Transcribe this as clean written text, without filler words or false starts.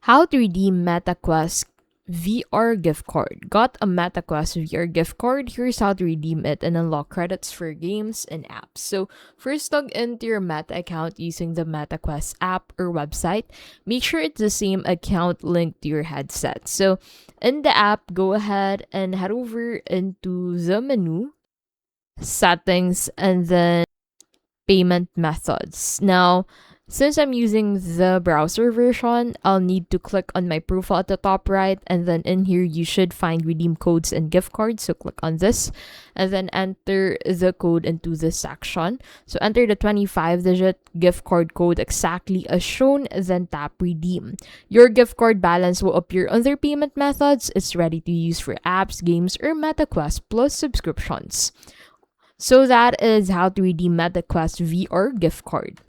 How to redeem MetaQuest VR gift card. Got a MetaQuest VR gift card? Here's how to redeem it and unlock credits for games and apps. So, first log into your Meta account using the MetaQuest app or website. Make sure it's the same account linked to your headset. So, in the app, go ahead and head over into the menu, settings, and then payment methods. Now, since I'm using the browser version, I'll need to click on my profile at the top right, and then in here you should find redeem codes and gift cards. So click on this and then enter the code into this section. So enter the 25-digit gift card code exactly as shown, then tap redeem. Your gift card balance will appear under payment methods. It's ready to use for apps, games, or MetaQuest Plus subscriptions. So that is how to redeem MetaQuest VR gift card.